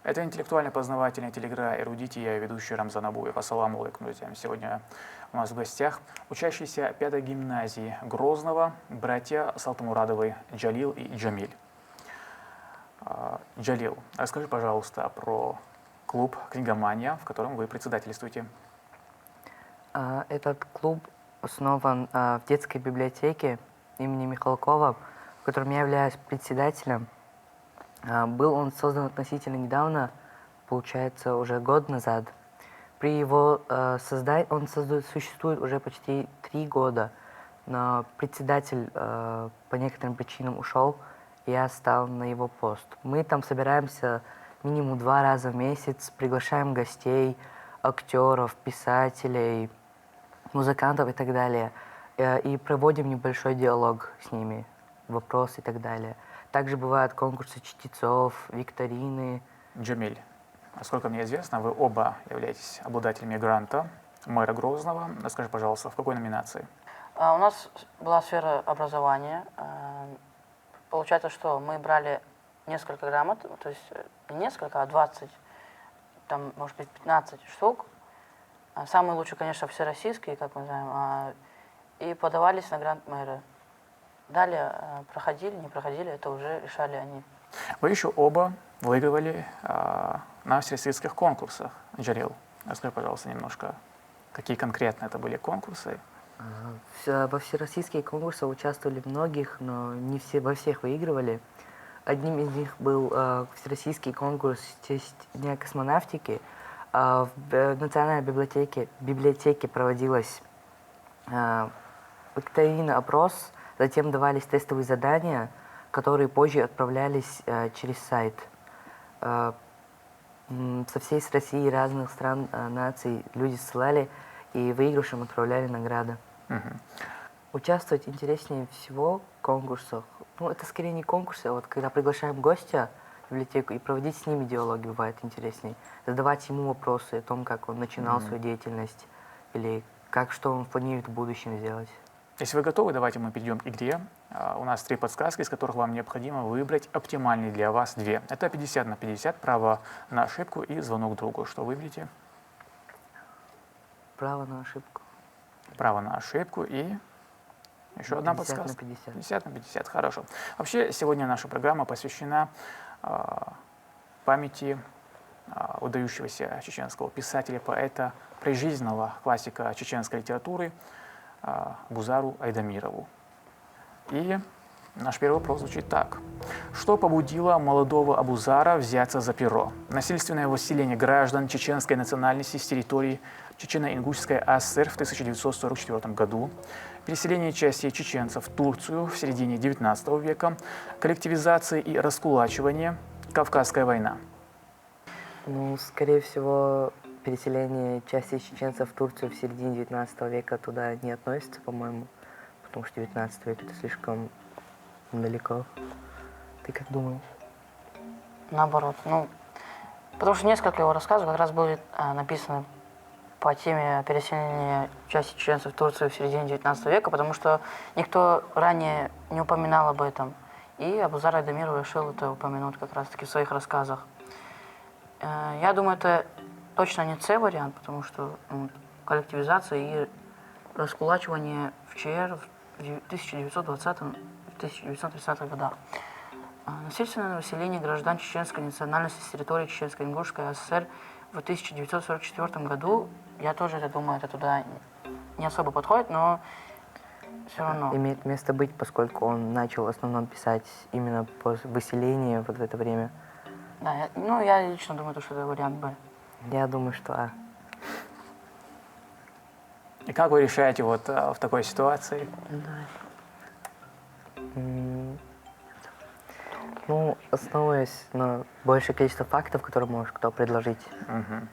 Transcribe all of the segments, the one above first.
Это интеллектуально-познавательная телеигра «Эрудити», я ведущий Рамзан Абуев. Ассаламу алейкум, друзья. Сегодня у нас в гостях учащиеся 5-й гимназии Грозного, братья Салтамурадовы Джалил и Джамиль. Джалил, расскажи, пожалуйста, про клуб «Книгомания», в котором вы председательствуете. Этот клуб основан в детской библиотеке имени Михалкова, в котором я являюсь председателем. Был он создан относительно недавно, получается, уже год назад. При его создании он существует уже почти 3 года, но председатель по некоторым причинам ушел, и я стал на его пост. Мы там собираемся минимум 2 раза в месяц, приглашаем гостей, актеров, писателей, музыкантов и так далее, и проводим небольшой диалог с ними, вопросы и так далее. Также бывают конкурсы чтецов, викторины. Джамиль, насколько мне известно, вы оба являетесь обладателями гранта мэра Грозного. Расскажи, пожалуйста, в какой номинации? У нас была сфера образования. Получается, что мы брали несколько грамот, то есть не несколько, а 20, там, может быть, 15 штук. Самые лучшие, конечно, всероссийские, как мы знаем, и подавались на грант мэра. Далее проходили, не проходили, это уже решали они. Вы еще оба выигрывали на всероссийских конкурсах. Джалил, расскажи, пожалуйста, немножко, какие конкретно это были конкурсы? Во всероссийские конкурсы участвовали многих, но не все, во всех выигрывали. Одним из них был всероссийский конкурс в честь Дня космонавтики. В Национальной библиотеке проводилась викторина, опрос, затем давались тестовые задания, которые позже отправлялись через сайт. Со всей России и разных стран, наций люди ссылали, и выигравшим отправляли награды. Участвовать интереснее всего в конкурсах. Ну, это скорее не конкурсы, а вот когда приглашаем гостя в библиотеку и проводить с ним диалоги бывает интереснее. Задавать ему вопросы о том, как он начинал свою деятельность, или что он планирует в будущем сделать. Если вы готовы, давайте мы перейдем к игре. У нас 3 подсказки, из которых вам необходимо выбрать оптимальные для вас 2. Это 50 на 50, право на ошибку и звонок другу. Что выберете? Право на ошибку. Право на ошибку и еще одна 50 подсказка. на 50. 50 на 50, хорошо. Вообще, сегодня наша программа посвящена памяти выдающегося чеченского писателя, поэта, прижизненного классика чеченской литературы Абузару Айдамирову. И наш первый вопрос звучит так. Что побудило молодого Абузара взяться за перо? Насильственное выселение граждан чеченской национальности с территории Чечено-Ингушской АСР в 1944 году, переселение части чеченцев в Турцию в середине XIX века, коллективизация и раскулачивание, Кавказская война. Ну, скорее всего, переселение части чеченцев в Турцию в середине XIX века туда не относится, по-моему, потому что 19 век это слишком далеко. Ты как думаешь? Наоборот. Потому что несколько его рассказов как раз были написаны по теме переселения части чеченцев в Турцию в середине XIX века, потому что никто ранее не упоминал об этом. И Абузар Айдамиров решил это упомянуть как раз-таки в своих рассказах. Я думаю, это точно не С-вариант, потому что коллективизация и раскулачивание в ЧР в 1920-1930-х годах. Насильственное выселение граждан чеченской национальности с территории Чеченско-Ингушской АСР в 1944 году, я тоже это думаю, это туда не особо подходит, но все равно. Имеет место быть, поскольку он начал в основном писать именно по выселению вот в это время. Да, я лично думаю, что это вариант Б. Я думаю, что А. И как вы решаете вот в такой ситуации? Ну, основываясь на большее количество фактов, которые может кто предложить.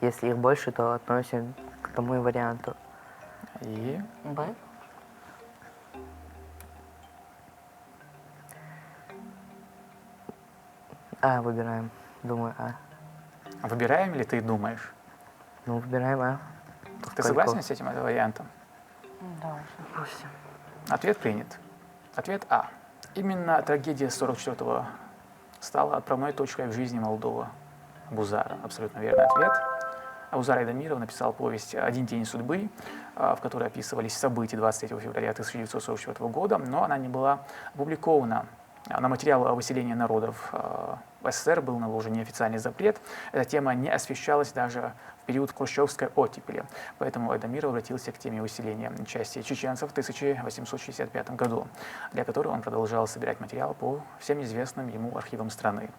Если их больше, то относим к тому и варианту. И Б? А, выбираем. Думаю, А. выбираем или ты думаешь? Ну, выбираем А. Ты согласен с этим вариантом? Давай, допустим. Ответ принят. Ответ А. Именно трагедия 44-го стала отправной точкой в жизни молодого Абузара. Абсолютно верный ответ. Абузар Айдамиров написал повесть «Один день судьбы», в которой описывались события 23 февраля 1944 года, но она не была опубликована. На материал о выселении народов в СССР был наложен неофициальный запрет. Эта тема не освещалась даже в период хрущевской оттепели. Поэтому Айдамиров обратился к теме выселения части чеченцев в 1865 году, для которой он продолжал собирать материал по всем известным ему архивам страны.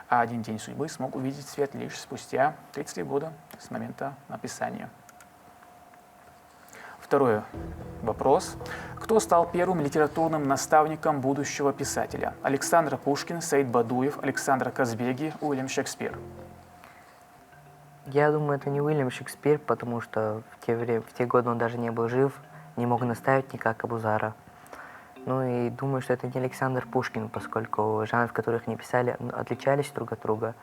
А «Один день судьбы» смог увидеть свет лишь спустя 33 года с момента написания. Второй вопрос. Кто стал первым литературным наставником будущего писателя? Александр Пушкин, Саид Бадуев, Александр Казбеги, Уильям Шекспир. Я думаю, это не Уильям Шекспир, потому что в те годы он даже не был жив, не мог наставить никак Абузара. Ну и думаю, что это не Александр Пушкин, поскольку жанры, в которых они писали, отличались друг от друга.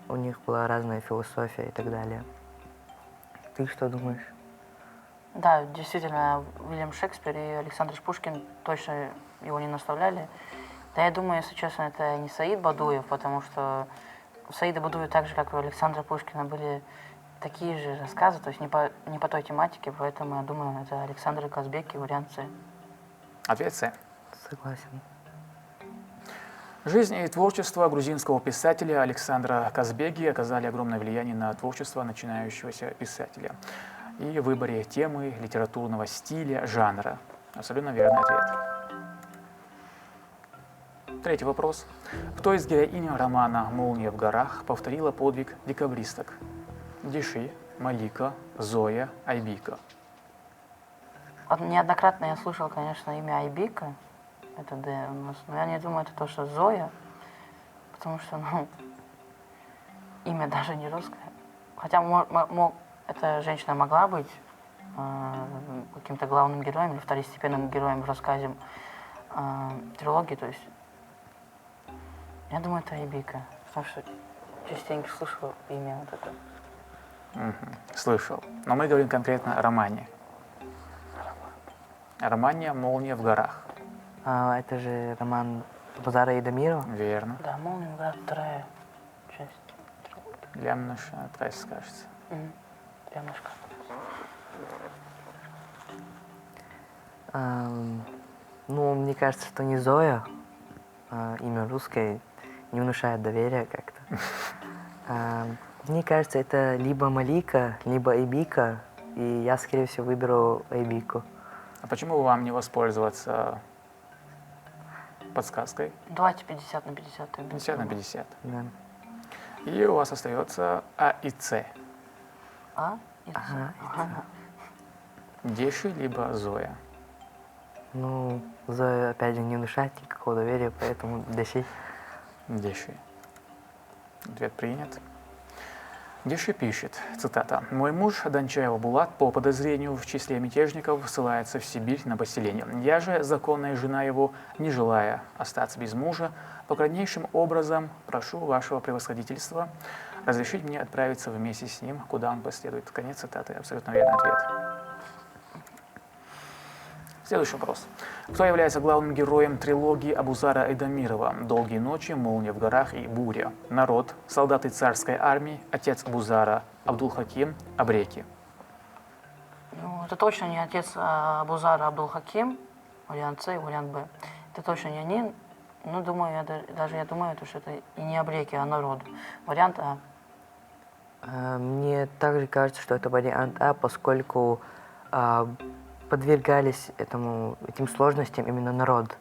У них была разная философия и так далее. Ты что думаешь? Да, действительно, Уильям Шекспир и Александр Пушкин точно его не наставляли. Да, я думаю, если честно, это не Саид Бадуев, потому что у Саида Бадуева, так же, как и у Александра Пушкина, были такие же рассказы, то есть не по той тематике, поэтому я думаю, это Александр Казбеки, вариант С. Ответ С. Согласен. Жизнь и творчество грузинского писателя Александра Казбеги оказали огромное влияние на творчество начинающегося писателя и в выборе темы, литературного стиля, жанра. Абсолютно верный ответ. Третий вопрос. Кто из героинь романа «Молния в горах» повторила подвиг декабристок? Диши, Малика, Зоя, Айбика. Неоднократно я слышал, конечно, имя Айбика, это Д у нас, но я не думаю, это то, что Зоя, потому что, имя даже не русское. Хотя эта женщина могла быть каким-то главным героем или второстепенным героем в рассказе трилогии, то есть я думаю, это Айбика, потому что частенько слышал имя вот это. Слышал. Но мы говорим конкретно о романе. Романе «Молния в горах». Это же роман Абузара Айдамирова. Верно. Да, «Молния в горах» вторая часть. Лямныш, Трайс, кажется. Немножко. Ну, мне кажется, что не Зоя, имя русское, не внушает доверия как-то. Мне кажется, это либо Малика, либо Айбика, и я, скорее всего, выберу Айбику. А почему вам не воспользоваться подсказкой? Давайте 50 на 50. 50 на 50. Да. И у вас остается А и С. А? И С. Ага. Деши либо Зоя. Ну, Зоя, опять же, не внушает никакого доверия, поэтому Деши. Деши. Ответ принят. Деши пишет, цитата, «Мой муж, Данчаева Булат, по подозрению в числе мятежников, ссылается в Сибирь на поселение. Я же, законная жена его, не желая остаться без мужа, покорнейшим образом прошу вашего превосходительства разрешить мне отправиться вместе с ним, куда он последует». Конец цитаты. Абсолютно верный ответ. Следующий вопрос. Кто является главным героем трилогии Абузара Айдамирова «Долгие ночи», «Молния в горах» и «Буря»? Народ, солдаты царской армии, отец Абузара Абдул-Хаким, Абреки. Ну, это точно не отец Абузара Абдул-Хаким, вариант С и вариант Б. Это точно не они. Ну, думаю, я думаю, что это и не Абреки, а народ. Вариант А. Мне также кажется, что это вариант А, поскольку подвергались этим сложностям именно народ,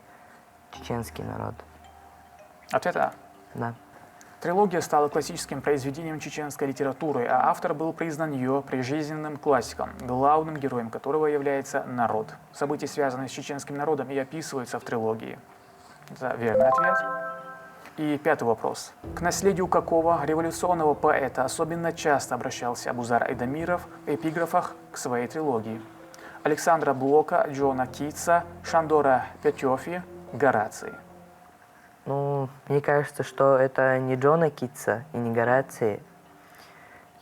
чеченский народ. Ответ А. Да. Трилогия стала классическим произведением чеченской литературы, а автор был признан ее прижизненным классиком, главным героем которого является народ. События, связанные с чеченским народом, и описываются в трилогии. Это верный ответ. И пятый вопрос. К наследию какого революционного поэта особенно часто обращался Абузар Айдамиров в эпиграфах к своей трилогии? Александра Блока, Джона Китса, Шандора Петёфи, Гораций. Ну, мне кажется, что это не Джона Китса и не Гораций.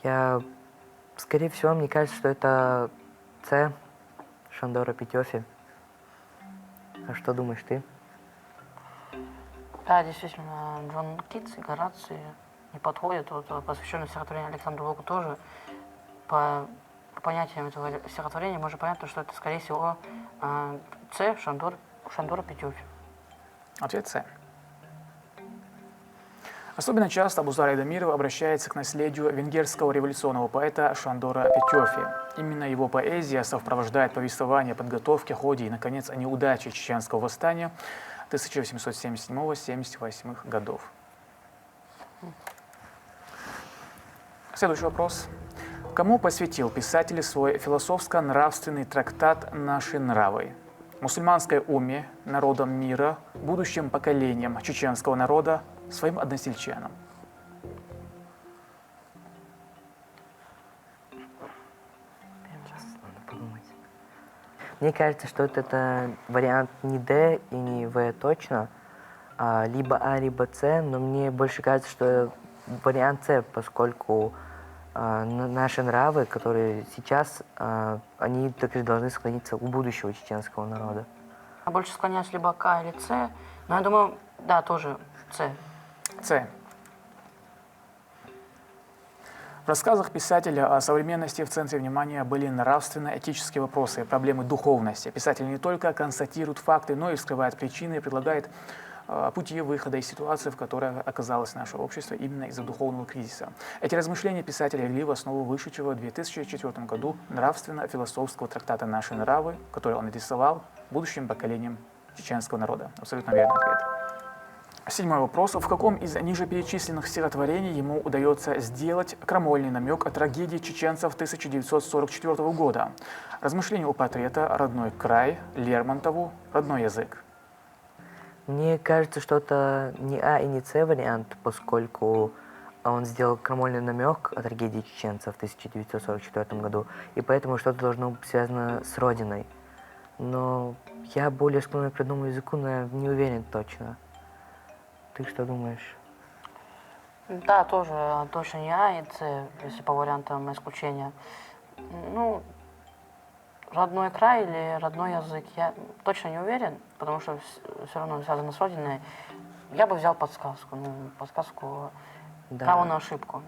Скорее всего, мне кажется, что это С, Шандора Петёфи. А что думаешь ты? Да, действительно, Джон Китс и Гораций. не подходит. Вот посвященный стихотворению Александру Блоку тоже. По понятиям этого стихотворения можно понять, что это, скорее всего, С. Шандора Петюфи. Ответ С. Особенно часто Абузар Айдамиров обращается к наследию венгерского революционного поэта Шандора Петёфи. Именно его поэзия сопровождает повествование о подготовке, ходе и, наконец, о неудаче чеченского восстания 1877-78 годов. Следующий вопрос. Кому посвятил писатель свой философско-нравственный трактат «Наши нравы»? Мусульманской умме, народам мира, будущим поколениям чеченского народа, своим односельчанам. Надо подумать. Мне кажется, что это вариант не Д и не В точно, либо А, либо С, но мне больше кажется, что вариант С, поскольку наши нравы, которые сейчас, они также должны склониться у будущего чеченского народа. Я больше склоняюсь либо к А или С, но я думаю, да, тоже С. С. В рассказах писателя о современности в центре внимания были нравственно-этические вопросы, проблемы духовности. Писатель не только констатирует факты, но и скрывает причины и предлагает пути выхода из ситуации, в которой оказалось наше общество именно из-за духовного кризиса. Эти размышления писателя легли в основу вышедшего в 2004 году нравственно-философского трактата «Наши нравы», который он адресовал будущим поколениям чеченского народа. Абсолютно верный ответ. Седьмой вопрос. В каком из ниже перечисленных стихотворений ему удается сделать крамольный намек о трагедии чеченцев 1944 года? Размышления у портрета, родной край, Лермонтову, родной язык. Мне кажется, что это не А и не С вариант, поскольку он сделал крамольный намек о трагедии чеченцев в 1944 году, и поэтому что-то должно быть связано с родиной. Но я более склонен к родному языку, но я не уверен точно. Ты что думаешь? Да, тоже точно не А и С, если по вариантам исключения. Ну, родной край или родной язык, я точно не уверен, потому что все равно связано с родиной. Я бы взял подсказку, подсказку Да. право на ошибку.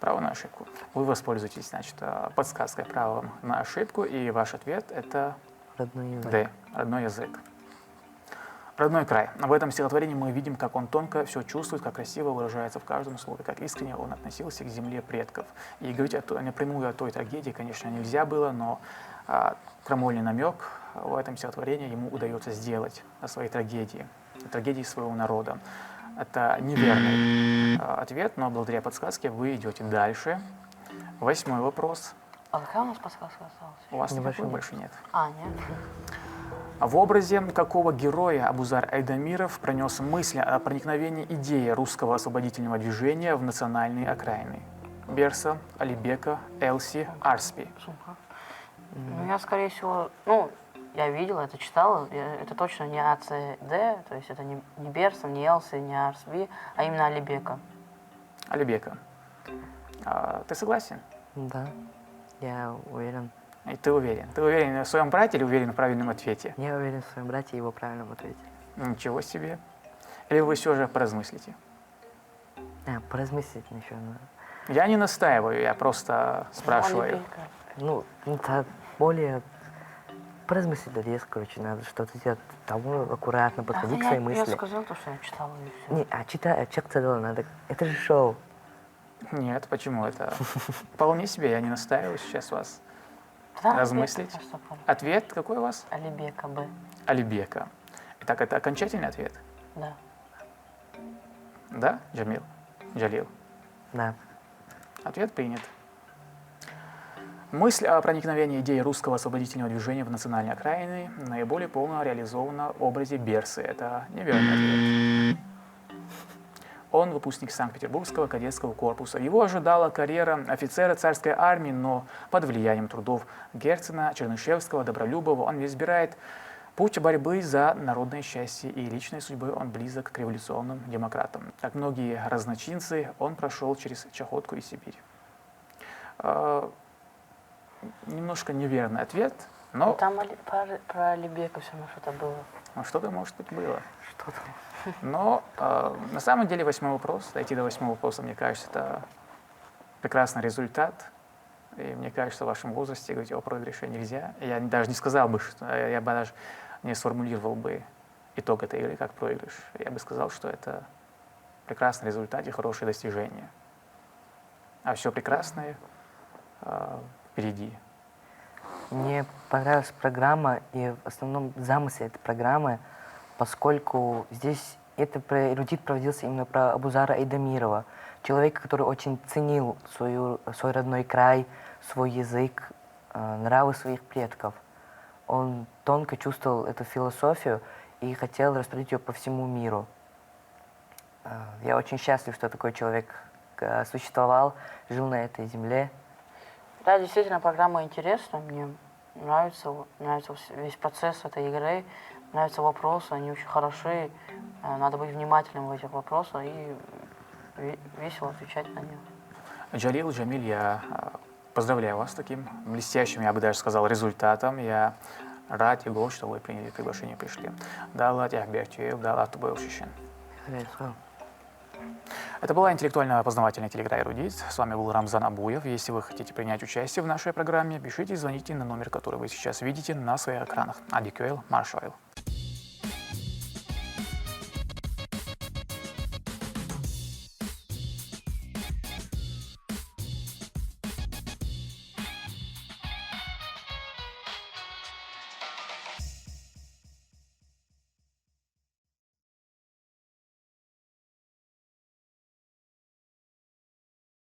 Право на ошибку. Вы воспользуетесь, значит, подсказкой правом на ошибку, и ваш ответ – это Родной язык. Д. Родной язык. Родной край. В этом стихотворении мы видим, как он тонко все чувствует, как красиво выражается в каждом слове, как искренне он относился к земле предков. И говорить напрямую о той трагедии, конечно, нельзя было, но крамольный намек в этом стихотворении ему удается сделать о своей трагедии, о трагедии своего народа. Это неверный ответ, но благодаря подсказке вы идете дальше. Восьмой вопрос. А какая у нас подсказка осталась? У вас Небольшой никакой больше нет. А, нет. В образе какого героя Абузар Айдамиров пронес мысль о проникновении идеи русского освободительного движения в национальные окраины? Берса, Алибека, Элси, Арспи. Сумка. Ну, я, скорее всего, я видел, это читал, это точно не А, С, Д, то есть это не Берсов, не Элси, не Арсби, а именно Алибека. Алибека. Ты согласен? Да, я уверен. И ты уверен? Ты уверен в своем брате или уверен в правильном ответе? Я уверен в своем брате и его правильном ответе. Ничего себе. Или вы все же поразмыслите? Поразмыслить еще надо. Я не настаиваю, я просто спрашиваю. Алибека. Это более... Поразмыслить дадес, короче, надо что-то делать тому аккуратно подходить к своей Я мысли. сказал то, что я читал, и все. Не, читай, надо. Это же шоу. Нет, почему это? Вполне себе, я не настаиваю сейчас вас. Да, размыслить. Алибека, что понял. Ответ какой у вас? Алибека, Б. Алибека. Итак, это окончательный ответ? Да. Да, Джалил? Да. Ответ принят. Мысль о проникновении идеи русского освободительного движения в национальные окраины наиболее полно реализована в образе Берсы. Это неверный ответ. Он выпускник Санкт-Петербургского кадетского корпуса. Его ожидала карьера офицера царской армии, но под влиянием трудов Герцена, Чернышевского, Добролюбова он избирает путь борьбы за народное счастье, и личной судьбой он близок к революционным демократам. Как многие разночинцы, он прошел через Чахотку и Сибирь. Немножко неверный ответ, но Там про Алибека все равно что-то было. что-то, может быть, было. Что-то. Но на самом деле 8-й вопрос, дойти до 8-го вопроса, мне кажется, это прекрасный результат. И мне кажется, в вашем возрасте говорить о проигрыше нельзя. Я даже не сказал бы, что я бы даже не сформулировал бы итог этой игры как проигрыш. Я бы сказал, что это прекрасный результат и хорошее достижение. А все прекрасное впереди. Мне понравилась программа и в основном замысел этой программы, поскольку здесь эрудит проводился именно про Абузара Айдамирова, человека, который очень ценил свой родной край, свой язык, нравы своих предков. Он тонко чувствовал эту философию и хотел распространить ее по всему миру. Я очень счастлив, что такой человек существовал, жил на этой земле. Да, действительно, программа интересна. Мне нравится весь процесс этой игры, нравятся вопросы, они очень хороши. Надо быть внимательным в этих вопросах и весело отвечать на них. Джалил, Джамиль, я поздравляю вас с таким блестящим, я бы даже сказал, результатом. Я рад и горд, что вы приняли приглашение и пришли. Это была интеллектуально-познавательная телеигра «Эрудит». С вами был Рамзан Абуев. Если вы хотите принять участие в нашей программе, пишите и звоните на номер, который вы сейчас видите на своих экранах. Адикюэл Маршайл.